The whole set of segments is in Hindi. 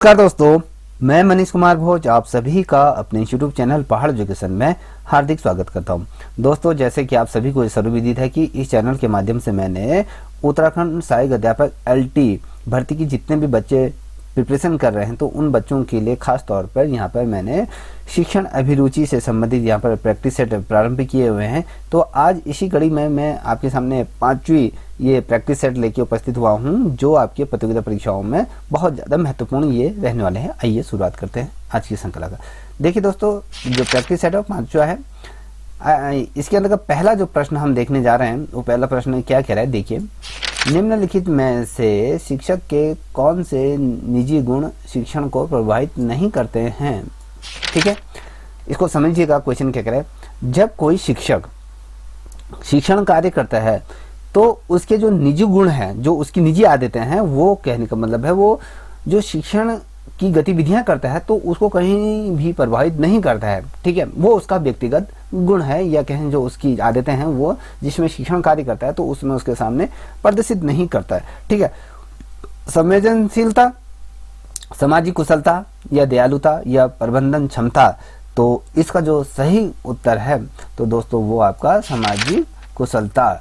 नमस्कार दोस्तों, मैं मनीष कुमार भोज आप सभी का अपने YouTube चैनल पहाड़ एजुकेशन में हार्दिक स्वागत करता हूं। दोस्तों, जैसे कि आप सभी को सर्वविदित है कि इस चैनल के माध्यम से मैंने उत्तराखंड सहायक अध्यापक LT भर्ती की जितने भी बच्चे प्रिपरेशन कर रहे हैं तो उन बच्चों के लिए खास तौर पर यहाँ पर मैंने शिक्षण अभिरुचि से संबंधित यहाँ पर प्रैक्टिस सेट प्रारंभ किए हुए हैं। तो आज इसी कड़ी में मैं आपके सामने 5वीं ये प्रैक्टिस सेट लेके उपस्थित हुआ हूँ जो आपके प्रतियोगिता परीक्षाओं में बहुत ज़्यादा महत्वपूर्ण ये रहने वाले हैं। आइए शुरुआत करते हैं आज की श्रृंखला का। देखिए दोस्तों, जो प्रैक्टिस सेट है 5वां है। इसके अंदर का पहला जो प्रश्न हम देखने जा रहे हैं वो पहला प्रश्न क्या कह रहा है, देखिए, निम्नलिखित में से शिक्षक के कौन से निजी गुण शिक्षण को प्रभावित नहीं करते हैं। ठीक है, इसको समझिएगा। क्वेश्चन क्या कह रहा है, जब कोई शिक्षक शिक्षण कार्य करता है तो उसके जो निजी गुण हैं, जो उसकी निजी आदतें हैं, वो कहने का मतलब है वो जो शिक्षण की गतिविधियां करता है तो उसको कहीं भी प्रभावित नहीं करता है। ठीक है, वो उसका व्यक्तिगत गुण है या कहें जो उसकी आदतें हैं वो जिसमें शिक्षण कार्य करता है तो उसमें उसके सामने प्रदर्शित नहीं करता है। ठीक है, संवेदनशीलता, सामाजिक कुशलता या दयालुता या प्रबंधन क्षमता, तो इसका जो सही उत्तर है तो दोस्तों वो आपका सामाजिक कुशलता।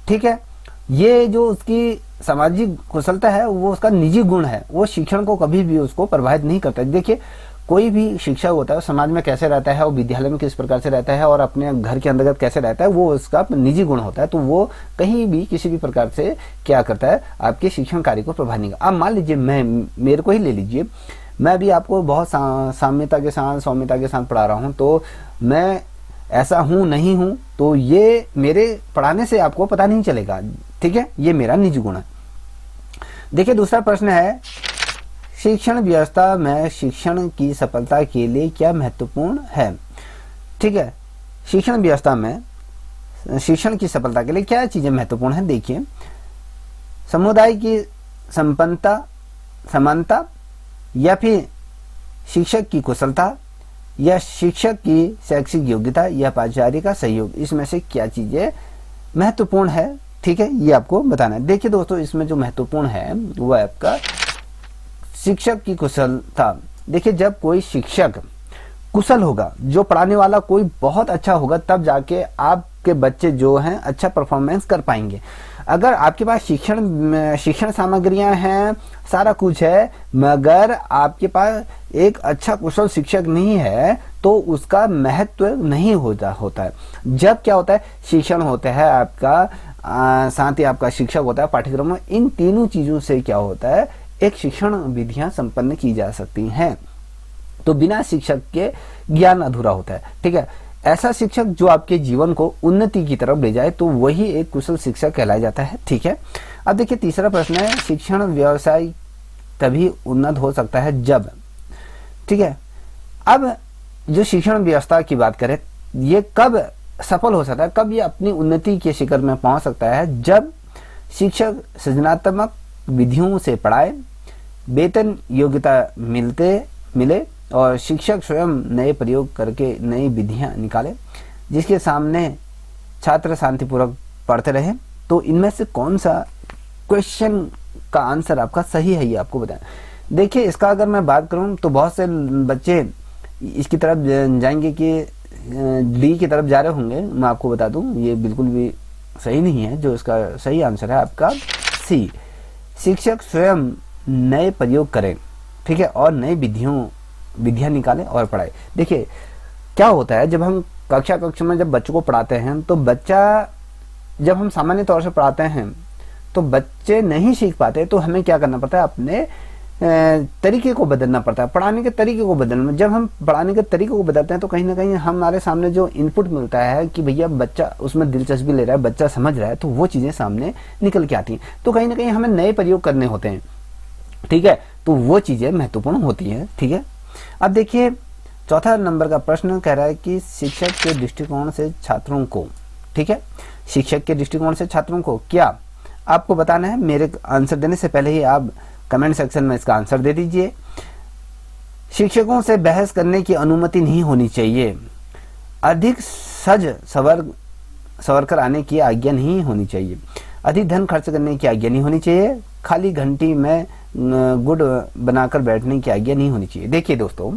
ठीक है, ये जो उसकी सामाजिक कुशलता है वो उसका निजी गुण है, वो शिक्षण को कभी भी उसको प्रभावित नहीं करता है। देखिए, कोई भी शिक्षक होता है समाज में कैसे रहता है, वो विद्यालय में किस प्रकार से रहता है और अपने घर के अंतर्गत कैसे रहता है, वो उसका निजी गुण होता है। तो वो कहीं भी किसी भी प्रकार से क्या करता है, आपके शिक्षण कार्य को प्रभावित नहीं करता। अब मान लीजिए मेरे को ही ले लीजिए, मैं अभी आपको बहुत साम्यता के साथ सौम्यता के साथ पढ़ा रहा हूँ, तो मैं ऐसा हूँ नहीं हूँ तो ये मेरे पढ़ाने से आपको पता नहीं चलेगा। ठीक है, ये मेरा निजी गुण है। देखिए, दूसरा प्रश्न है, शिक्षण व्यवस्था में शिक्षण की सफलता के लिए क्या महत्वपूर्ण है। ठीक है, शिक्षण व्यवस्था में शिक्षण की सफलता के लिए क्या चीजें महत्वपूर्ण है। देखिए, समुदाय की संपन्नता, समानता, या फिर शिक्षक की कुशलता, या शिक्षक की शैक्षिक योग्यता, या प्राचार्य का सहयोग, इसमें से क्या चीजें महत्वपूर्ण है। ठीक है, ये आपको बताना है। देखिए दोस्तों, इसमें जो महत्वपूर्ण है वो है आपका शिक्षक की कुशलता। देखिए, जब कोई शिक्षक कुशल होगा, जो पढ़ाने वाला कोई बहुत अच्छा होगा, तब जाके आपके बच्चे जो हैं अच्छा परफॉर्मेंस कर पाएंगे। अगर आपके पास शिक्षण सामग्रियां हैं, सारा कुछ है, मगर आपके पास एक अच्छा कुशल शिक्षक नहीं है तो उसका महत्व नहीं होता है। जब क्या होता है, शिक्षण होता है आपका, साथ ही आपका शिक्षक होता है पाठ्यक्रम में, इन तीनों चीजों से क्या होता है, एक शिक्षण विधियां संपन्न की जा सकती हैं। तो बिना शिक्षक के ज्ञान अधूरा होता है। ठीक है, ऐसा शिक्षक जो आपके जीवन को उन्नति की तरफ ले जाए तो वही एक कुशल शिक्षक कहलाया जाता है। ठीक है, अब देखिए तीसरा प्रश्न है, शिक्षण व्यवसाय तभी उन्नत हो सकता है जब। ठीक है, अब जो शिक्षण व्यवस्था की बात करें, ये कब सफल हो सकता है, कब ये अपनी उन्नति के शिखर में पहुंच सकता है, जब शिक्षक सृजनात्मक विधियों से पढ़ाए, वेतन योग्यता मिले और शिक्षक स्वयं नए प्रयोग करके नई विधियां निकाले जिसके सामने छात्र शांतिपूर्वक पढ़ते रहे। तो इनमें से कौन सा क्वेश्चन का आंसर आपका सही है, ये आपको बताएं। देखिए, इसका अगर मैं बात करूं तो बहुत से बच्चे इसकी तरफ जाएंगे कि डी की तरफ जा रहे होंगे। मैं आपको बता दूं ये बिल्कुल भी सही नहीं है। जो इसका सही आंसर है आपका सी, शिक्षक स्वयं नए प्रयोग करें। ठीक है, और नई विधियां निकालें और पढ़ाए। देखिए, क्या होता है, जब हम कक्षा में जब बच्चों को पढ़ाते हैं तो जब हम सामान्य तौर से पढ़ाते हैं तो बच्चे नहीं सीख पाते, तो हमें क्या करना पड़ता है, अपने तरीके को बदलना पड़ता है, पढ़ाने के तरीके को बदलना। जब हम पढ़ाने के तरीके को बदलते हैं तो कहीं ना कहीं हमारे सामने जो इनपुट मिलता है कि भैया बच्चा उसमें दिलचस्पी ले रहा है, बच्चा समझ रहा है, तो वो चीजें सामने निकल के आती हैं। तो कहीं ना कहीं हमें नए प्रयोग करने होते हैं। ठीक है, तो वो चीजें महत्वपूर्ण होती हैं। ठीक है, अब देखिए चौथा नंबर का प्रश्न कह रहा है कि शिक्षक के दृष्टिकोण से छात्रों को, ठीक है, शिक्षक के दृष्टिकोण से छात्रों को क्या आपको बताना है। मेरे आंसर देने से पहले ही आप कमेंट सेक्शन में इसका आंसर दे दीजिए। शिक्षकों से बहस करने की अनुमति नहीं होनी चाहिए, अधिक सज सवर कर आने की आज्ञा नहीं होनी चाहिए, अधिक धन खर्च करने की आज्ञा नहीं होनी चाहिए, खाली घंटी में गुड बनाकर बैठने की आज्ञा नहीं होनी चाहिए। देखिए दोस्तों,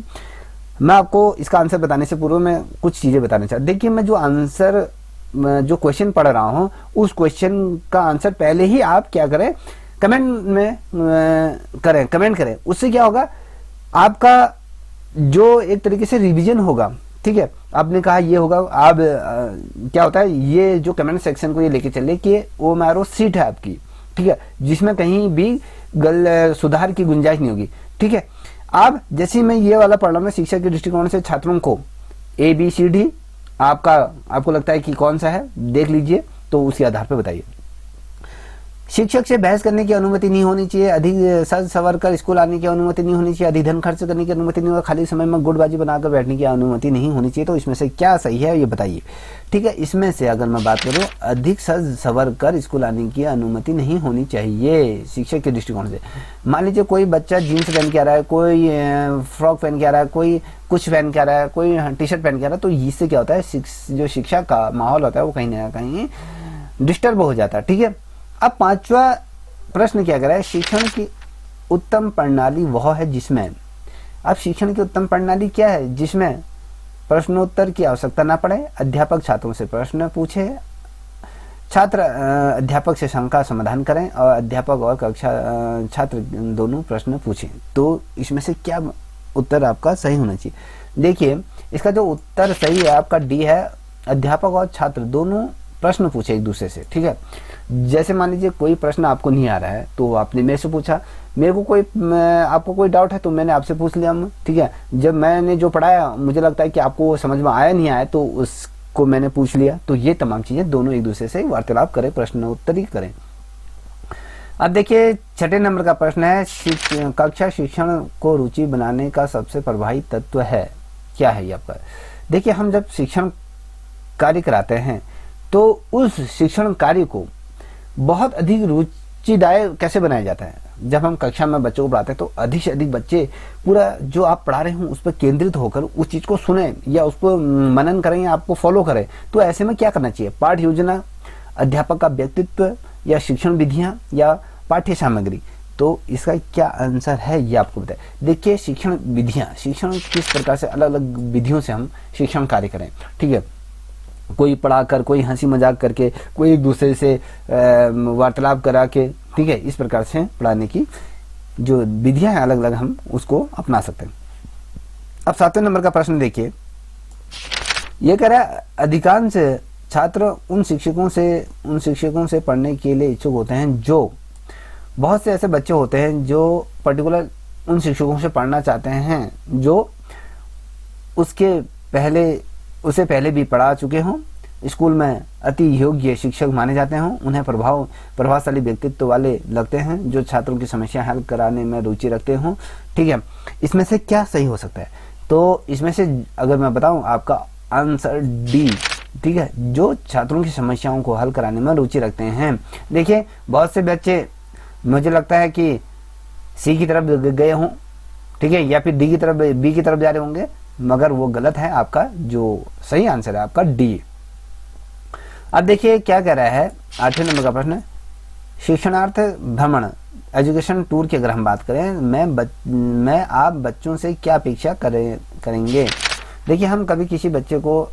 मैं आपको इसका आंसर बताने से पूर्व मैं कुछ चीज़ें बताना चाहता हूँ। देखिए, मैं जो क्वेश्चन पढ़ रहा हूँ उस क्वेश्चन का आंसर पहले ही आप क्या करें, कमेंट में कमेंट करें। उससे क्या होगा, आपका जो एक तरीके से रिवीजन होगा। ठीक है, आपने कहा ये होगा, आप क्या होता है, ये जो कमेंट सेक्शन को ये लेके चले कि वो मारो सीट है आपकी, ठीक है, जिसमें कहीं भी सुधार की गुंजाइश नहीं होगी। ठीक है, अब जैसे मैं ये वाला पढ़ रहा हूँ, शिक्षा के दृष्टिकोण से छात्रों को ABCD आपको लगता है कि कौन सा है, देख लीजिए, तो उसी आधार पर बताइए। शिक्षक से बहस करने की अनुमति नहीं होनी चाहिए, अधिक सज सवर कर स्कूल आने की अनुमति नहीं होनी चाहिए, अधिक धन खर्च करने की अनुमति नहीं होगी, खाली समय में गुटबाजी बनाकर बैठने की अनुमति नहीं होनी चाहिए। तो इसमें से क्या सही है ये बताइए। ठीक है, इसमें से अगर मैं बात करूं, अधिक सज सवर कर स्कूल आने की अनुमति नहीं होनी चाहिए शिक्षक के दृष्टिकोण से। मान लीजिए कोई बच्चा जीन्स पहन के आ रहा है, कोई फ्रॉक पहन के आ रहा है, कोई कुछ पहन के आ रहा है, कोई टी-शर्ट पहन के आ रहा है, तो इससे क्या होता है, जो शिक्षा का माहौल होता है वो कहीं ना कहीं डिस्टर्ब हो जाता है। ठीक है, अब पांचवा प्रश्न क्या कर रहा है, शिक्षण की उत्तम प्रणाली वह है जिसमें, अब शिक्षण की उत्तम प्रणाली क्या है, जिसमें प्रश्नोत्तर की आवश्यकता ना पड़े, अध्यापक छात्रों से प्रश्न पूछे, छात्र अध्यापक से शंका समाधान करें और अध्यापक और कक्षा छात्र दोनों प्रश्न पूछें। तो इसमें से क्या उत्तर आपका सही होना चाहिए। देखिए, इसका जो उत्तर सही है आपका डी है, अध्यापक और छात्र दोनों प्रश्न पूछे एक दूसरे से। ठीक है, जैसे मान लीजिए कोई प्रश्न आपको नहीं आ रहा है तो आपने मेरे से पूछा, मेरे को आपको कोई डाउट है तो मैंने आपसे पूछ लिया। ठीक है, जब मैंने जो पढ़ाया मुझे लगता है कि आपको समझ में आया नहीं आया तो उसको मैंने पूछ लिया। तो ये तमाम चीजें दोनों एक दूसरे से वार्तालाप करें, प्रश्नोत्तरी करें। अब देखिए, छठे नंबर का प्रश्न है, कक्षा शिक्षण को रुचि बनाने का सबसे प्रभावी तत्व है क्या है ये आपका। देखिए, हम जब शिक्षण कार्य कराते हैं तो उस शिक्षण कार्य को बहुत अधिक रुचिदायक कैसे बनाया जाता है। जब हम कक्षा में बच्चों को पढ़ाते हैं तो अधिक से अधिक बच्चे पूरा जो आप पढ़ा रहे हो उस पर केंद्रित होकर उस चीज को सुने या उसको मनन करें या आपको फॉलो करें। तो ऐसे में क्या करना चाहिए, पाठ योजना, अध्यापक का व्यक्तित्व या शिक्षण विधियां या पाठ्य सामग्री। तो इसका क्या आंसर है ये आपको बताए। देखिए, शिक्षण विधियां, शिक्षण किस प्रकार से अलग अलग विधियों से हम शिक्षण कार्य करें। ठीक है, कोई पढ़ाकर, कोई हंसी मजाक करके, कोई एक दूसरे से वार्तालाप करा के, ठीक है, इस प्रकार से पढ़ाने की जो विधियां हैं अलग अलग हम उसको अपना सकते हैं। अब सातवें नंबर का प्रश्न देखिए, ये कह रहा है अधिकांश छात्र उन शिक्षकों से पढ़ने के लिए इच्छुक होते हैं, जो बहुत से ऐसे बच्चे होते हैं जो पर्टिकुलर उन शिक्षकों से पढ़ना चाहते हैं जो उसे पहले भी पढ़ा चुके हों, स्कूल में अति योग्य शिक्षक माने जाते हों, उन्हें प्रभावशाली व्यक्तित्व वाले लगते हैं, जो छात्रों की समस्या हल कराने में रुचि रखते हों। ठीक है, इसमें से क्या सही हो सकता है। तो इसमें से अगर मैं बताऊं, आपका आंसर डी। ठीक है, जो छात्रों की समस्याओं को हल कराने में रुचि रखते हैं। देखिए, बहुत से बच्चे मुझे लगता है कि सी की तरफ गए हों, ठीक है, या फिर डी की तरफ, बी की तरफ जा रहे होंगे, मगर वो गलत है। आपका जो सही आंसर है आपका डी। अब देखिए क्या कह रहा है, आठवें नंबर का प्रश्न, शिक्षणार्थ भ्रमण, एजुकेशन टूर की अगर हम बात करें, आप बच्चों से क्या अपेक्षा करेंगे। देखिए, हम कभी किसी बच्चे को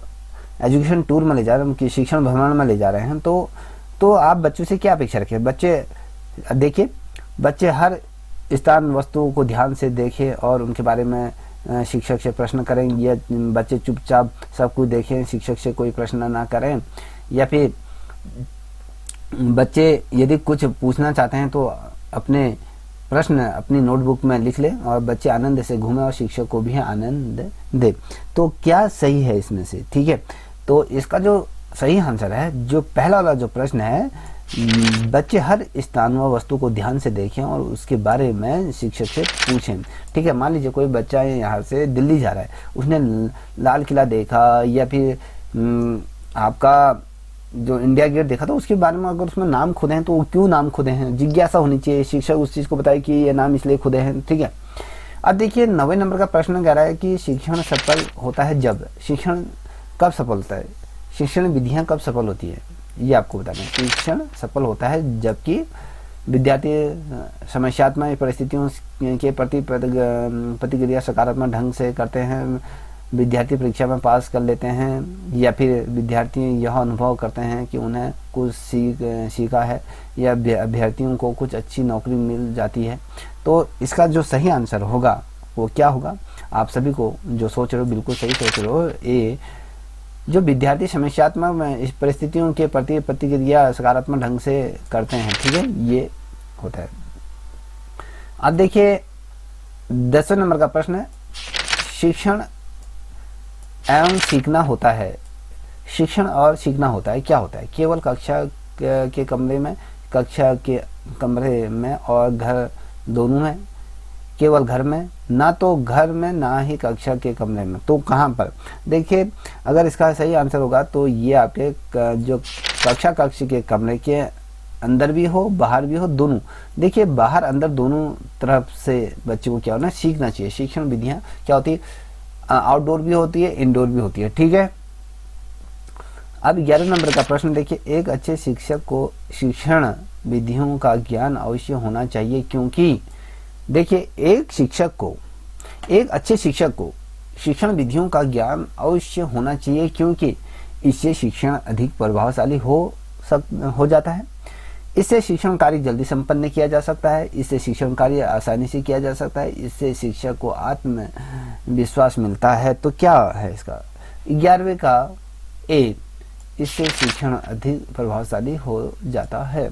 एजुकेशन टूर में ले जा रहे हैं, शिक्षण भ्रमण में ले जा रहे हैं, तो आप बच्चों से क्या अपेक्षा रखें। देखिए, बच्चे हर स्थान वस्तुओं को ध्यान से देखें और उनके बारे में शिक्षक से प्रश्न करें, या बच्चे चुपचाप सब कुछ देखें, शिक्षक से कोई प्रश्न ना करें, या फिर बच्चे यदि कुछ पूछना चाहते हैं तो अपने प्रश्न अपनी नोटबुक में लिख लें और बच्चे आनंद से घूमें और शिक्षक को भी आनंद दे। तो क्या सही है इसमें से। ठीक है, तो इसका जो सही आंसर है, जो पहला वाला जो प्रश्न है, बच्चे हर स्थान व वस्तु को ध्यान से देखें और उसके बारे में शिक्षक से पूछें। ठीक है, मान लीजिए कोई बच्चा यहाँ से दिल्ली जा रहा है, उसने लाल किला देखा या फिर आपका जो इंडिया गेट देखा, तो उसके बारे में अगर उसमें नाम खुदे हैं तो क्यों नाम खुदे हैं, जिज्ञासा होनी चाहिए, शिक्षक उस चीज़ को बताए कि ये नाम इसलिए खुदे हैं। ठीक है, अब देखिए 9वें नंबर का प्रश्न कह रहा है कि शिक्षण सफल होता है जब, शिक्षण कब सफल होता है, शिक्षण विधियाँ कब सफल होती है, ये आपको बताना है। शिक्षण सफल होता है जबकि विद्यार्थी समस्यात्मक परिस्थितियों के प्रति प्रतिक्रिया सकारात्मक ढंग से करते हैं, विद्यार्थी परीक्षा में पास कर लेते हैं, या फिर विद्यार्थी यह अनुभव करते हैं कि उन्हें कुछ सीखा है, या अभ्यर्थियों को कुछ अच्छी नौकरी मिल जाती है। तो इसका जो सही आंसर होगा वो क्या होगा? आप सभी को जो सोच रहे हो बिल्कुल सही सोच रहे हो। ए, जो विद्यार्थी समस्यात्मक परिस्थितियों के प्रति प्रतिक्रिया सकारात्मक ढंग से करते हैं, ठीक है, ये होता है। अब देखिए 10वें नंबर का प्रश्न है, शिक्षण एवं सीखना होता है। शिक्षण और सीखना होता है, क्या होता है? केवल कक्षा के कमरे में, कक्षा के कमरे में और घर दोनों में, केवल घर में, ना तो घर में ना ही कक्षा के कमरे में, तो कहाँ पर? देखिए अगर इसका सही आंसर होगा तो ये आपके जो कक्ष के कमरे के अंदर भी हो, बाहर भी हो, दोनों। देखिए बाहर अंदर दोनों तरफ से बच्चे को क्या होना, सीखना चाहिए। शिक्षण विधियाँ क्या होती है? आउटडोर भी होती है, इंडोर भी होती है, ठीक है। अब 11 नंबर का प्रश्न देखिए, एक अच्छे शिक्षक को शिक्षण विधियों का ज्ञान अवश्य होना चाहिए, क्योंकि देखिए एक अच्छे शिक्षक को शिक्षण विधियों का ज्ञान अवश्य होना चाहिए, क्योंकि इससे शिक्षण अधिक प्रभावशाली हो जाता है। इससे शिक्षण कार्य जल्दी संपन्न किया जा सकता है, इससे शिक्षण कार्य आसानी से किया जा सकता है, इससे शिक्षक को आत्मविश्वास मिलता है। तो क्या है इसका? 11वें का ए, इससे शिक्षण अधिक प्रभावशाली हो जाता है।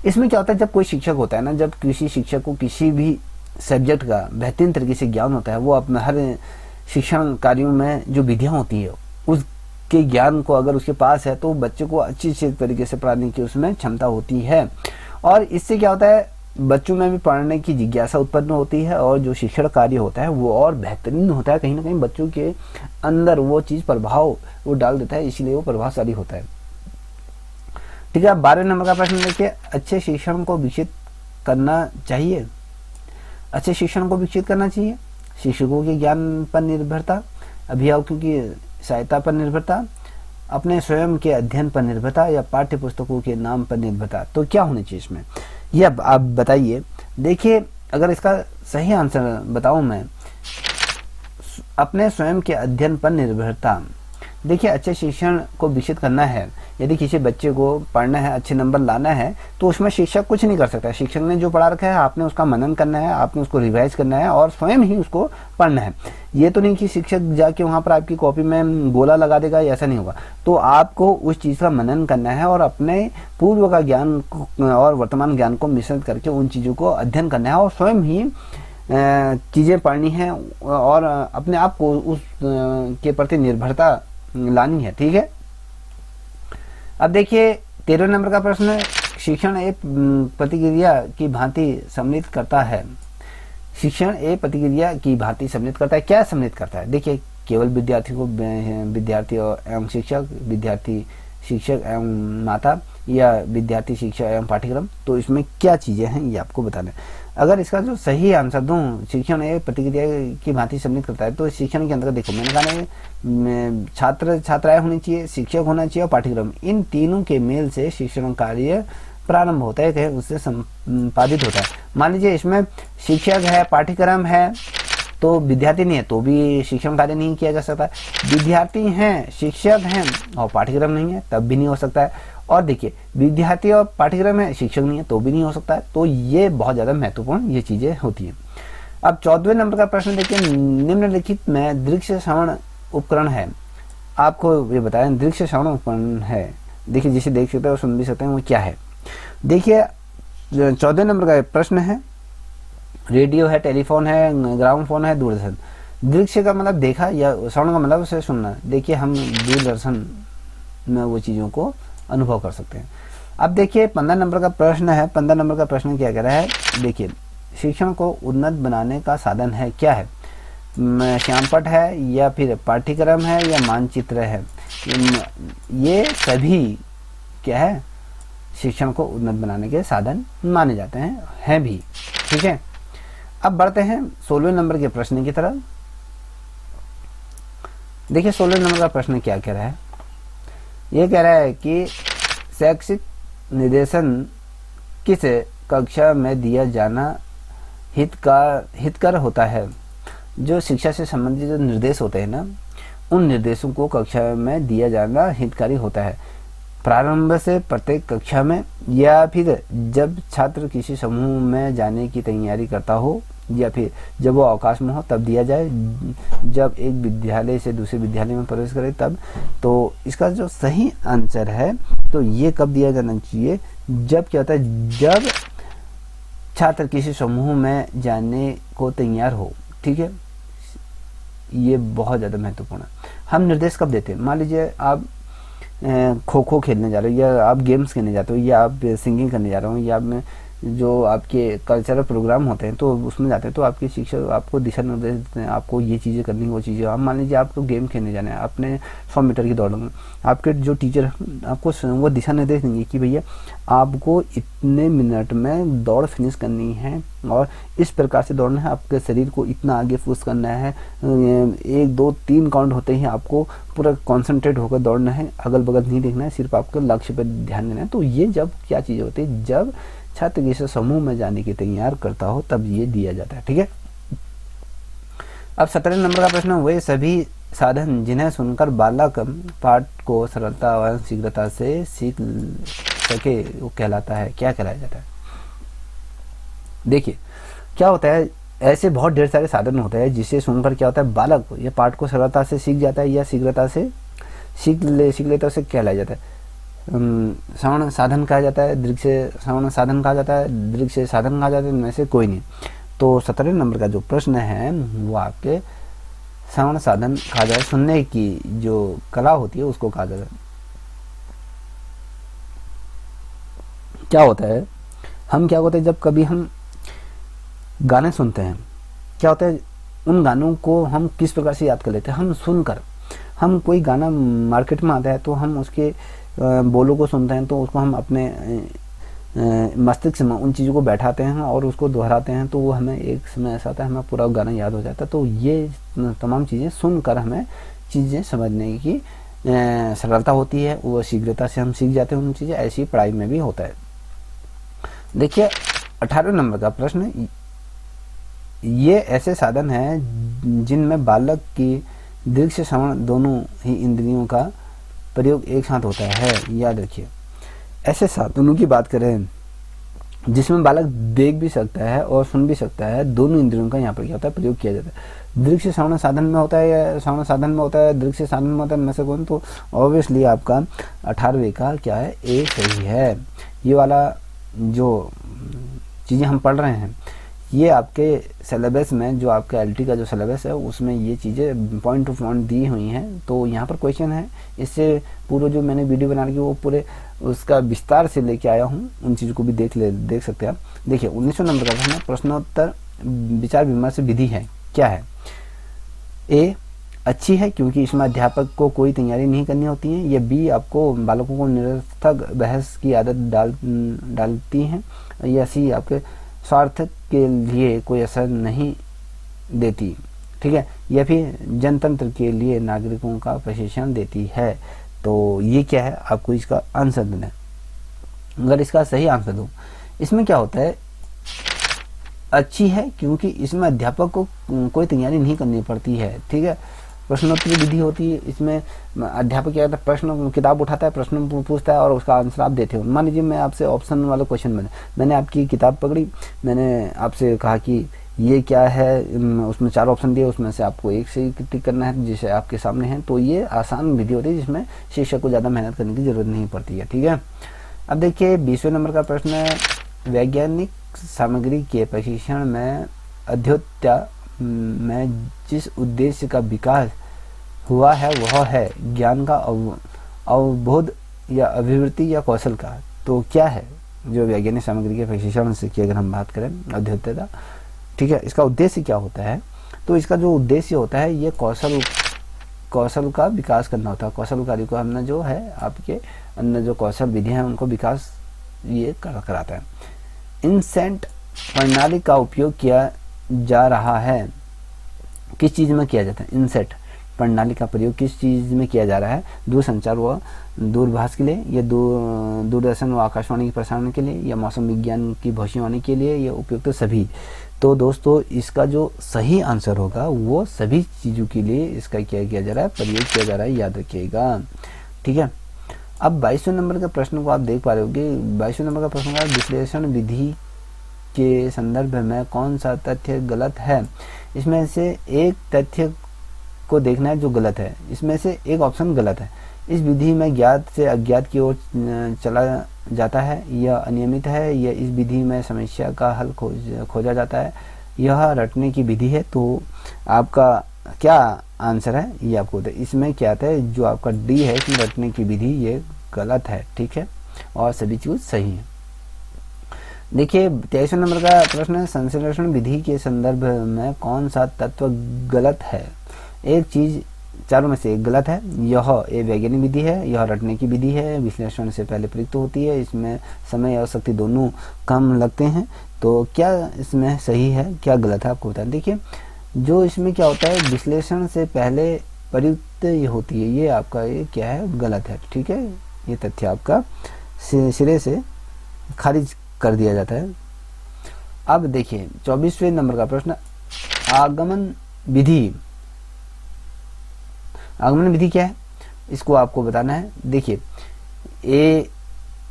इसमें क्या होता है, जब कोई शिक्षक होता है ना, जब किसी शिक्षक को किसी भी सब्जेक्ट का बेहतरीन तरीके से ज्ञान होता है, वो अपने हर शिक्षण कार्यों में जो विधियाँ होती है उसके ज्ञान को अगर उसके पास है तो बच्चे को अच्छी तरीके से पढ़ाने की उसमें क्षमता होती है। और इससे क्या होता है, बच्चों में भी पढ़ने की जिज्ञासा उत्पन्न होती है, और जो शिक्षण कार्य होता है वो और बेहतरीन होता है। कहीं ना कहीं बच्चों के अंदर वो चीज़ प्रभाव वो डाल देता है, इसलिए वो प्रभावशाली होता है, ठीक है। 12 नंबर का प्रश्न देखिए, अच्छे शिक्षण को विकसित करना चाहिए। अच्छे शिक्षण को विकसित करना चाहिए। शिक्षकों के ज्ञान पर निर्भरता, अभिभावकों की सहायता पर निर्भरता, अपने स्वयं के अध्ययन पर निर्भरता, या पाठ्य पुस्तकों के नाम पर निर्भरता। तो क्या होना चाहिए इसमें, ये आप बताइए। देखिए अगर इसका सही आंसर बताऊं मैं, अपने स्वयं के अध्ययन पर निर्भरता। देखिए अच्छे शिक्षण को विकसित करना है, यदि किसी बच्चे को पढ़ना है, अच्छे नंबर लाना है, तो उसमें शिक्षक कुछ नहीं कर सकता। शिक्षक ने जो पढ़ा रखा है आपने उसका मनन करना है, आपने उसको रिवाइज करना है और स्वयं ही उसको पढ़ना है। ये तो नहीं कि शिक्षक जाके वहाँ पर आपकी कॉपी में गोला लगा देगा, ऐसा नहीं होगा। तो आपको उस चीज़ का मनन करना है और अपने पूर्व का ज्ञान और वर्तमान ज्ञान को मिश्रित करके उन चीज़ों को अध्ययन करना है और स्वयं ही चीज़ें पढ़नी है और अपने आप को उस के प्रति निर्भरता लानी है, ठीक है। अब देखिए 13 नंबर का प्रश्न है, शिक्षण एक प्रतिक्रिया की भांति सम्मिलित करता है। शिक्षण एक प्रतिक्रिया की भांति सम्मिलित करता है। क्या सम्मिलित करता है? देखिए केवल विद्यार्थी को विद्यार्थी एवं शिक्षक, विद्यार्थी शिक्षक एवं माता, या विद्यार्थी शिक्षक एवं पाठ्यक्रम। तो इसमें क्या चीज़ें हैं ये आपको बताना है। अगर इसका जो सही आंसर दूं, शिक्षण एक प्रतिक्रिया की भांति सम्मिलित करता है, तो शिक्षण के अंतर्गत देखो मैंने कहा छात्र छात्राएं होनी चाहिए, शिक्षक होना चाहिए और पाठ्यक्रम। इन तीनों के मेल से शिक्षण कार्य प्रारंभ होता है, कहीं उससे संपादित होता है। मान लीजिए इसमें शिक्षक है, पाठ्यक्रम है, तो विद्यार्थी नहीं है तो भी शिक्षण कार्य नहीं किया जा सकता। विद्यार्थी हैं, शिक्षक हैं और पाठ्यक्रम नहीं है तब भी नहीं हो सकता है। और देखिए विद्यार्थी और पाठ्यक्रम है, शिक्षक नहीं है तो भी नहीं हो सकता है। तो ये बहुत ज़्यादा महत्वपूर्ण ये चीज़ें होती हैं। अब 14वें नंबर का प्रश्न देखिए, निम्नलिखित में दृश्य श्रवण उपकरण है। आपको ये बताएं दृश्य श्रवण उपकरण है, देखिए जिसे देख सकते हैं और सुन भी सकते हैं, वो क्या है। देखिए 14वें नंबर का प्रश्न है, रेडियो है, टेलीफोन है, ग्राउंड फोन है, दूरदर्शन। दृश्य का मतलब देखा, या श्रवण का मतलब उसे सुनना। देखिए हम दूरदर्शन में वो चीज़ों को अनुभव कर सकते हैं। अब देखिए 15 नंबर का प्रश्न है। 15 नंबर का प्रश्न क्या कह रहा है? देखिए शिक्षण को उन्नत बनाने का साधन है, क्या है? श्यामपट्ट है, या फिर पाठ्यक्रम है, या मानचित्र है। ये सभी क्या है? शिक्षण को उन्नत बनाने के साधन माने जाते हैं भी, ठीक है। अब बढ़ते हैं 16वें नंबर के प्रश्न की तरफ। देखिए 16वें नंबर का प्रश्न क्या कह रहा है? ये कह रहा है कि शैक्षिक निर्देशन किस कक्षा में दिया जाना हितकर होता है। जो शिक्षा से संबंधित जो निर्देश होते हैं ना, उन निर्देशों को कक्षा में दिया जाना हितकारी होता है। प्रारंभ से प्रत्येक कक्षा में या फिर जब छात्र किसी समूह में जाने की तैयारी करता हो या फिर जब वो अवकाश में हो तब दिया जाए, जब एक विद्यालय से दूसरे विद्यालय में प्रवेश करे तब। तो इसका जो सही आंसर है तो ये कब दिया जाना चाहिए, जब क्या होता है, जब छात्र किसी समूह में जाने को तैयार हो। ठीक है, ये बहुत ज़्यादा महत्वपूर्ण है। हम निर्देश कब देते हैं, मान लीजिए आप खो खो खेलने जा रहे हो या आप गेम्स खेलने जाते हो या आप सिंगिंग करने जा रहे हो या आप जो आपके कल्चरल प्रोग्राम होते हैं तो उसमें जाते हैं, तो आपके शिक्षक आपको दिशा निर्देश देते हैं, आपको ये चीज़ें करनी वो चीज़ें। आप मान लीजिए आपको गेम खेलने जाना है, आपने 100 मीटर की दौड़ में, आपके जो टीचर आपको वो दिशा निर्देश देंगे कि भैया आपको इतने मिनट में दौड़ फिनिश करनी है और इस प्रकार से दौड़ना है, आपके शरीर को इतना आगे पुश करना है, 1 2 3 काउंट होते ही आपको पूरा कॉन्सेंट्रेट होकर दौड़ना है, अगल बगल नहीं देखना है, सिर्फ आपके लक्ष्य पर ध्यान देना है। तो ये जब क्या चीज़ें होती है, जब छात्र किसी समूह में जाने की तैयार करता हो तब ये दिया जाता है। ठीक है, अब 17 नंबर का प्रश्न, वे सभी साधन जिन्हें सुनकर बालक पाठ को सरलता और शीघ्रता से सीख सके वो कहलाता है, क्या कहलाया जाता है। देखिए क्या होता है, ऐसे बहुत ढेर सारे साधन होते हैं जिसे सुनकर क्या होता है, बालक ये पाठ को सरलता से सीख जाता है या शीघ्रता से सीख लेता है, उसे कहलाया जाता है। श्रवण साधन कहा जाता है, दृश्य श्रवण साधन कहा जाता है, दृश्य साधन कहा जाता है, इनमें से कोई नहीं। तो 17 नंबर का जो प्रश्न है वो आपके श्रवण साधन कहा जाए, सुनने की जो कला होती है उसको कहा जाता है। क्या होता है, हम क्या होता है जब कभी हम गाने सुनते हैं, क्या होता है उन गानों को हम किस प्रकार से याद कर लेते हैं, हम सुनकर। हम कोई गाना मार्केट में आता है तो हम उसके बोलों को सुनते हैं, तो उसको हम अपने मस्तिष्क में उन चीज़ों को बैठाते हैं और उसको दोहराते हैं, तो वो हमें एक समय ऐसा आता है हमें पूरा गाना याद हो जाता है। तो ये तमाम चीज़ें सुनकर हमें चीज़ें समझने की सरलता होती है, वो शीघ्रता से हम सीख जाते हैं उन चीज़ें। ऐसी पढ़ाई में भी होता है। देखिए 18 नंबर का प्रश्न, ये ऐसे साधन हैं जिनमें बालक की दृश्य श्रवण दोनों ही इंद्रियों का प्रयोग एक साथ होता है। याद रखिए, ऐसे साधनों की बात करें जिसमें बालक देख भी सकता है और सुन भी सकता है, दोनों इंद्रियों का यहाँ पर क्या होता है, प्रयोग किया जाता है। दृश्य श्रवण साधन में होता है या श्रवण साधन में होता है, दृश्य साधन में होता है, में से कौन, तो ऑब्वियसली आपका 18वें का क्या है, ए सही है। ये वाला जो चीज़ें हम पढ़ रहे हैं ये आपके सिलेबस में, जो आपका एलटी का जो सिलेबस है उसमें ये चीज़ें पॉइंट टू पॉइंट दी हुई हैं। तो यहाँ पर क्वेश्चन है, इससे पूरा जो मैंने वीडियो बना रखी वो पूरे उसका विस्तार से लेके आया हूँ, उन चीज़ों को भी देख सकते हैं आप। देखिए 1900 नंबर का प्रश्नोत्तर विचार विमर्श विधि है, क्या है। ए अच्छी है क्योंकि इसमें अध्यापक को कोई तैयारी नहीं करनी होती है, या बी आपको बालकों को निरर्थक बहस की आदत डालती हैं, या सी आपके स्वार्थ के लिए कोई असर नहीं देती, ठीक है, या फिर जनतंत्र के लिए नागरिकों का प्रशिक्षण देती है। तो ये क्या है, आपको इसका आंसर देना है। अगर इसका सही आंसर दूं, इसमें क्या होता है, अच्छी है क्योंकि इसमें अध्यापक को कोई तैयारी नहीं करनी पड़ती है, ठीक है। प्रश्नोत्तरी विधि होती है, इसमें अध्यापक क्या करता है, प्रश्न किताब उठाता है, प्रश्न पूछता है और उसका आंसर आप देते हो। मान लीजिए मैं आपसे ऑप्शन वाला क्वेश्चन मैंने आपकी किताब पकड़ी, मैंने आपसे कहा कि ये क्या है, उसमें 4 ऑप्शन दिए, उसमें से आपको एक से टिक करना है जिसे आपके सामने है। तो ये आसान विधि होती है जिसमें शिक्षक को ज़्यादा मेहनत करने की जरूरत नहीं पड़ती है, ठीक है। अब देखिए 20वें नंबर का प्रश्न है, वैज्ञानिक सामग्री के प्रशिक्षण में अध्योत्या में जिस उद्देश्य का विकास हुआ है वह है ज्ञान का अवबोध या अभिवृत्ति या कौशल का। तो क्या है जो वैज्ञानिक सामग्री के प्रशिक्षण से की अगर हम बात करें अध्योत्ता, ठीक है, इसका उद्देश्य क्या होता है। तो इसका जो उद्देश्य होता है ये कौशल का विकास करना होता है। कौशल कार्य को हमने जो है आपके अन्य जो कौशल विधियां हैं उनको विकास ये कराता है। इनसेंट प्रणाली का उपयोग किया जा रहा है, किस चीज़ में किया जाता है, इनसेट, प्रणाली का प्रयोग किस चीज़ में किया जा रहा है? दूरसंचार व दूरभाष के लिए, या दूरदर्शन व आकाशवाणी के प्रसारण के लिए, या मौसम विज्ञान की भविष्यवाणी के लिए, या उपयुक्त सभी। तो दोस्तों इसका जो सही आंसर होगा वो सभी चीज़ों के लिए इसका क्या किया जा रहा है? प्रयोग किया जा रहा है, याद रखिएगा। ठीक है, अब 22वें नंबर के प्रश्न को आप देख पा रहे होंगे। 22वें नंबर का प्रश्न है, विश्लेषण विधि के संदर्भ में कौन सा तथ्य गलत है? इसमें से एक तथ्य को देखना है जो गलत है। इसमें से एक ऑप्शन गलत है। इस विधि में ज्ञात से अज्ञात की ओर चला जाता है, यह अनियमित है, या इस विधि में समस्या का हल खोजा जाता है, यह रटने की विधि है। तो आपका क्या आंसर है ये आपको बताइए। इसमें क्या आता है? जो आपका डी है, इसमें रटने की विधि, ये गलत है। ठीक है, और सभी चीज सही है। देखिए 23वें नंबर का प्रश्न है, संश्लेषण विधि के संदर्भ में कौन सा तत्व गलत है? एक चीज चारों में से एक गलत है। यह एक वैज्ञानिक विधि है, यह रटने की विधि है, विश्लेषण से पहले प्रयुक्त होती है, इसमें समय और शक्ति दोनों कम लगते हैं। तो क्या इसमें सही है, क्या गलत है, आपको बताएं। देखिए जो इसमें क्या होता है, विश्लेषण से पहले प्रयुक्त होती है, ये आपका ये क्या है? गलत है। ठीक है, ये तथ्य आपका सिरे से खारिज कर दिया जाता है। अब देखिए 24वें नंबर का प्रश्न, आगमन विधि। आगमन विधि क्या है, इसको आपको बताना है। देखिए ए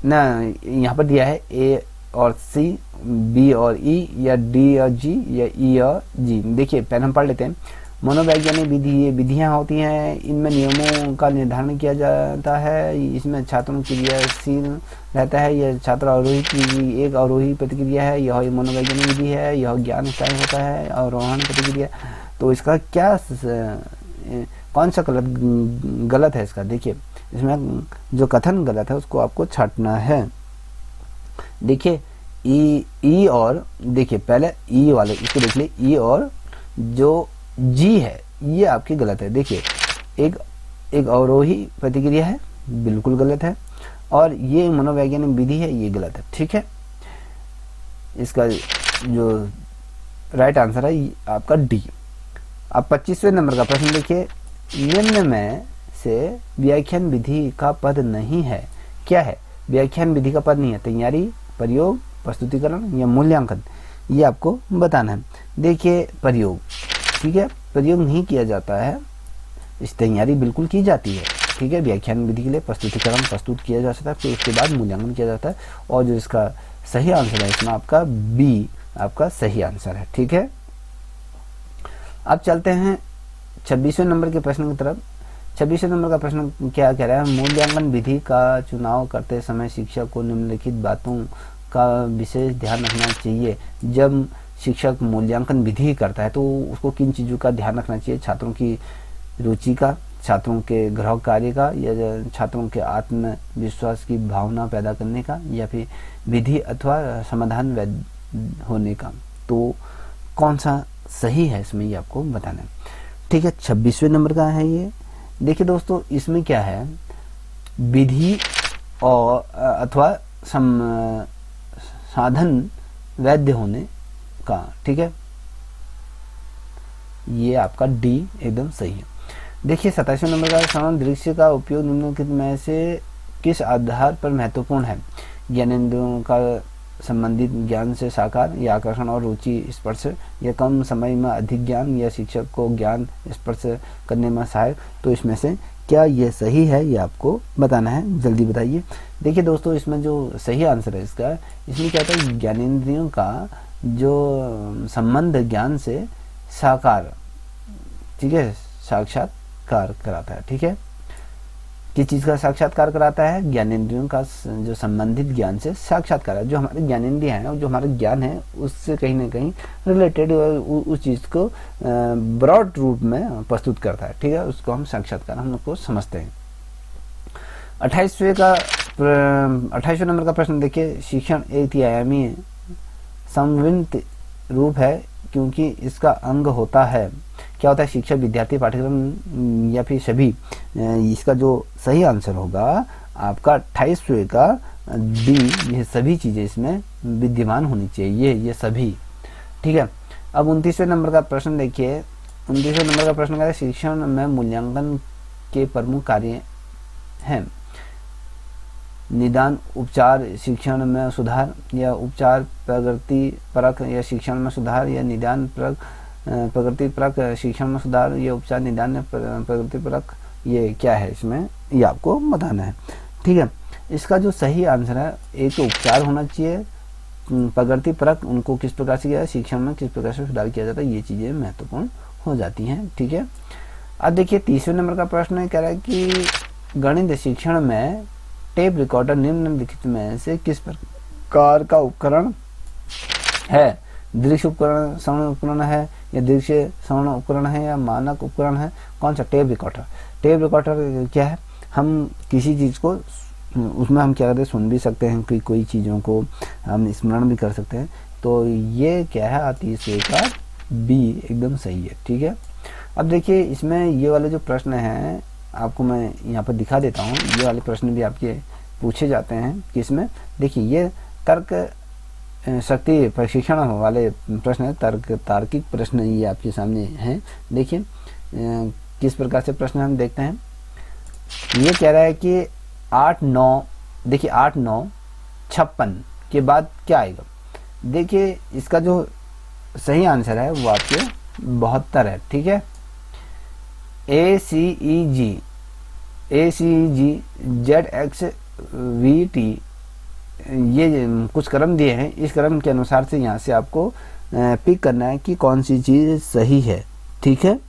ना यहाँ पर दिया है ए और सी, बी और ई, या डी और जी, या ई और जी। देखिए पहले हम पढ़ लेते हैं। मनोवैज्ञानिक विधि, ये विधियाँ होती हैं, इनमें नियमों का निर्धारण किया जाता है, इसमें छात्रों की क्रियाशील रहता है, यह छात्र आरोही की एक आरोही प्रतिक्रिया है, यह मनोवैज्ञानिक विधि है, यह ज्ञान स्थायी होता है, आरोहण प्रतिक्रिया। तो इसका क्या कौन सा गलत है इसका? देखिए इसमें जो कथन गलत है उसको आपको छांटना है। देखिए ई और देखिए पहले ई वाले इसको देख ले, ई और जो जी है ये आपकी गलत है। देखिए एक अवरोही प्रतिक्रिया है, बिल्कुल गलत है, और ये मनोवैज्ञानिक विधि है, ये गलत है। ठीक है, इसका जो राइट आंसर है आपका डी। अब 25वें नंबर का प्रश्न देखिए, निम्न में से व्याख्यान विधि का पद नहीं है, क्या है? व्याख्यान विधि का पद नहीं है, तैयारी, प्रयोग, प्रस्तुतिकरण या मूल्यांकन, ये आपको बताना है। देखिए प्रयोग, ठीक है, प्रयोग नहीं किया जाता है, इस तैयारी बिल्कुल की जाती है। ठीक है, व्याख्यान विधि के लिए प्रस्तुतिकरण प्रस्तुत किया जा सकता है, फिर उसके बाद मूल्यांकन किया जाता है, और जो इसका सही आंसर है इसमें आपका बी आपका सही आंसर है। ठीक है, अब चलते हैं 26वें नंबर के प्रश्न की तरफ। 26वें नंबर का प्रश्न क्या कह रहा है? मूल्यांकन विधि का चुनाव करते समय शिक्षक को निम्नलिखित बातों का विशेष ध्यान रखना चाहिए। जब शिक्षक मूल्यांकन विधि करता है तो उसको किन चीज़ों का ध्यान रखना चाहिए? छात्रों की रुचि का, छात्रों के गृह कार्य का, या छात्रों के आत्मविश्वास की भावना पैदा करने का, या फिर विधि अथवा समाधान होने का। तो कौन सा सही है इसमें ये आपको बताना है। ठीक है, 26वें नंबर का है ये। देखिए दोस्तों इसमें क्या है, विधि और अथवा साधन वैध होने का। ठीक है, ये आपका डी एकदम सही है। देखिए 27वें नंबर का, समान दृश्य का उपयोग निम्नलिखित में से किस आधार पर महत्वपूर्ण है? ज्ञानेंद्रियों का संबंधित ज्ञान से साकार, या आकर्षण और रुचि स्पर्श, या कम समय में अधिक ज्ञान, या शिक्षक को ज्ञान स्पर्श करने में सहायक। तो इसमें से क्या ये सही है ये आपको बताना है, जल्दी बताइए। देखिए दोस्तों इसमें जो सही आंसर है इसका, इसमें क्या होता है, ज्ञानेंद्रियों का जो संबंध ज्ञान से साकार, ठीक है, साक्षात्कार कराता है। ठीक है, किस चीज़ का साक्षात्कार कराता है? ज्ञानेंद्रियों का जो संबंधित ज्ञान से साक्षात्कार है। जो हमारे ज्ञानेंद्रिय हैं और जो हमारा ज्ञान है उससे कहीं ना कहीं रिलेटेड उस चीज़ को ब्रॉड रूप में प्रस्तुत करता है। ठीक है, उसको हम साक्षात्कार हम लोग को समझते हैं। 28वें नंबर का प्रश्न देखिए, शिक्षण एक त्रिआयामी समन्वित रूप है क्योंकि इसका अंग होता है। क्या होता है? शिक्षक, विद्यार्थी, पाठ्यक्रम या फिर सभी। इसका जो सही आंसर होगा आपका 28वें का डी, ये सभी चीज़ें इसमें विद्यमान होनी चाहिए, ये सभी। ठीक है, अब 29वें नंबर का प्रश्न देखिए, 29वें नंबर का प्रश्न क्या है, शिक्षण में मूल्यांकन के प्रमुख कार्य हैं। निदान, उपचार, शिक्षण में सुधार, या उपचार प्रगति परक, या शिक्षण में सुधार, या निदान प्रगति परक शिक्षण में सुधार, या उपचार निदान प्रगति परक, ये क्या है इसमें, ये आपको बताना है। ठीक है, इसका जो सही आंसर है, एक तो उपचार होना चाहिए, प्रगति परक उनको किस प्रकार से किया है, शिक्षण में किस प्रकार से सुधार किया जाता है, ये चीजें महत्वपूर्ण हो जाती हैं। ठीक है, अब देखिए 30वें नंबर का प्रश्न कह रहा है कि गणित शिक्षण में टेप रिकॉर्डर निम्नलिखित में से किस प्रकार का उपकरण है। दृश्य उपकरण, श्रवण उपकरण है, या दृश्य श्रवण उपकरण है, या मानक उपकरण है, कौन सा। Tape recorder. टेप रिकॉर्डर क्या है, हम किसी चीज को उसमें हम क्या करते हैं, सुन भी सकते हैं, कोई चीजों को हम स्मरण भी कर सकते हैं। तो ये क्या है, 30वें का बी एकदम सही है। ठीक है, अब देखिए इसमें ये वाले जो प्रश्न हैं आपको मैं यहाँ पर दिखा देता हूँ। ये वाले प्रश्न भी आपके पूछे जाते हैं किसमें, देखिए ये तर्क शक्ति प्रशिक्षण वाले प्रश्न है, तार्किक प्रश्न ये आपके सामने हैं। देखिए किस प्रकार से प्रश्न हम देखते हैं। ये कह रहा है कि 8 9, देखिए 8 9 56 के बाद क्या आएगा। देखिए इसका जो सही आंसर है वो आपके 72 है। ठीक है, ACEG ZXVT ये कुछ क्रम दिए हैं, इस क्रम के अनुसार से यहाँ से आपको पिक करना है कि कौन सी चीज सही है। ठीक है,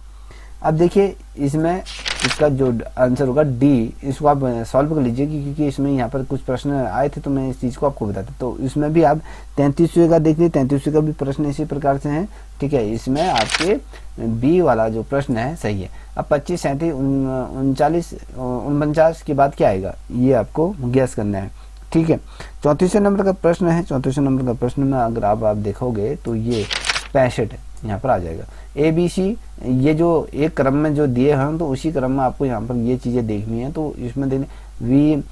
अब देखिए इसमें इसका जो आंसर होगा डी, इसको आप सॉल्व कर लीजिए क्योंकि इसमें यहाँ पर कुछ प्रश्न आए थे तो मैं इस चीज़ को आपको बताता। तो इसमें भी आप 33वें का देख लीजिए, 33वें का भी प्रश्न इसी प्रकार से हैं। ठीक है, इसमें आपके बी वाला जो प्रश्न है सही है। अब 25 37 39 49 के बाद क्या आएगा ये आपको गैस करना है। ठीक है, 34वें नंबर का प्रश्न है। 34वें नंबर का प्रश्न में अगर आप देखोगे तो ये 65 यहाँ पर आ जाएगा। ABC ये जो एक क्रम में जो दिए हैं तो उसी क्रम में आपको यहाँ पर ये चीज़ें देखनी है। तो इसमें देखिए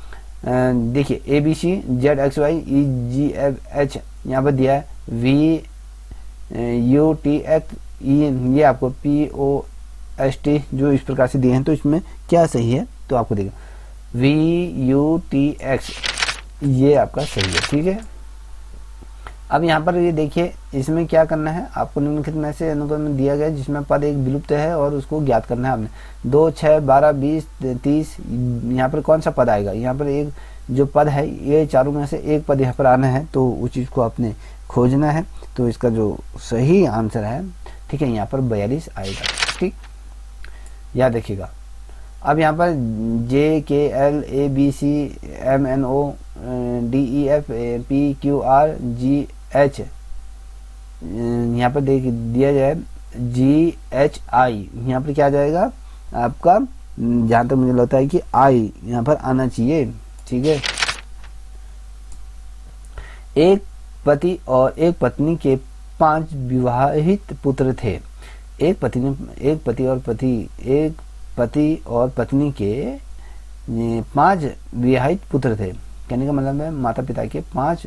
देखिए ABC ZXYEGFH यहाँ पर दिया है, VUTXE ये आपको POST जो इस प्रकार से दिए हैं। तो इसमें क्या सही है, तो आपको देखिए VUTX ये आपका सही है। ठीक है, अब यहाँ पर ये देखिए इसमें क्या करना है आपको, निम्नलिखित में से अनुक्रम में दिया गया जिसमें पद एक विलुप्त है और उसको ज्ञात करना है आपने। 2 6 12 20 30 यहाँ पर कौन सा पद आएगा, यहाँ पर एक जो पद है ये चारों में से एक पद यहाँ पर आना है, तो उस चीज़ को आपने खोजना है। तो इसका जो सही आंसर है, ठीक है, यहाँ पर 42 आएगा। ठीक, याद रखिएगा। अब यहाँ पर JKL ABC MNO DEF PQR GH यहाँ पर दिया जाए GHI, यहाँ पर क्या आ जाएगा आपका, जहाँ तक मुझे लगता है कि I यहाँ पर आना चाहिए। ठीक है, एक पति और एक पत्नी के 5 विवाहित पुत्र थे। एक पति और पत्नी के 5 विवाहित पुत्र थे। कहने का मतलब है माता पिता के 5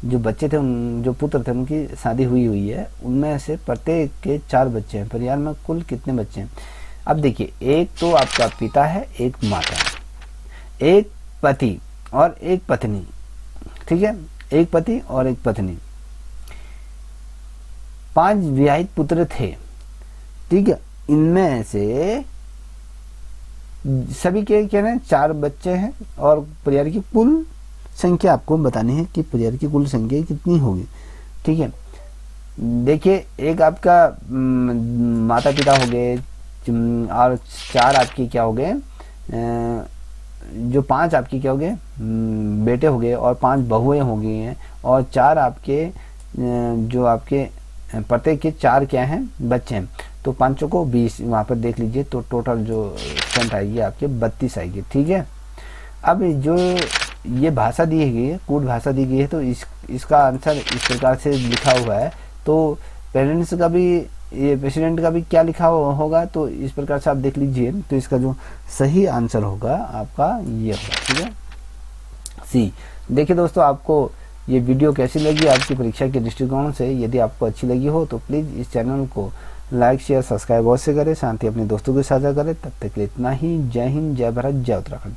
जो बच्चे थे, जो पुत्र थे उनकी शादी हुई है। उनमें से प्रत्येक के 4 बच्चे हैं। परिवार में कुल कितने बच्चे हैं। अब देखिए एक तो आपका पिता है, एक माता है, एक पति और एक पत्नी। ठीक है, एक पति और एक पत्नी, 5 विवाहित पुत्र थे। ठीक है, इनमें से सभी के क्या है 4 बच्चे हैं और परिवार की कुल संख्या आपको बतानी है कि परिवार की कुल संख्या कितनी होगी। ठीक है, देखिए एक आपका माता पिता हो गए और 4 आपके क्या हो गए, जो 5 आपके क्या हो गए बेटे हो गए और 5 बहुएं हो गई हैं, और 4 आपके जो आपके प्रत्येक के 4 क्या हैं बच्चे हैं। तो 5 को 20 वहाँ पर देख लीजिए, तो टोटल जो स्ट्रेंथ आएगी आपके 32 आएगी। ठीक है, अब जो ये भाषा दी गई है, कूट भाषा दी गई है, तो इसका आंसर इस प्रकार से लिखा हुआ है। तो पेरेंट्स का भी, ये प्रेसिडेंट का भी क्या लिखा होगा, तो इस प्रकार से आप देख लीजिए। तो इसका जो सही आंसर होगा आपका ये होगा। ठीक है, सी। देखिए दोस्तों, आपको ये वीडियो कैसी लगी आपकी परीक्षा के दृष्टिकोण से। यदि आपको अच्छी लगी हो तो प्लीज़ इस चैनल को लाइक शेयर सब्सक्राइब अवश्य करें, शांति अपने दोस्तों के साझा करें। तब तक के लिए इतना ही। जय हिंद, जय भारत, जय उत्तराखंड।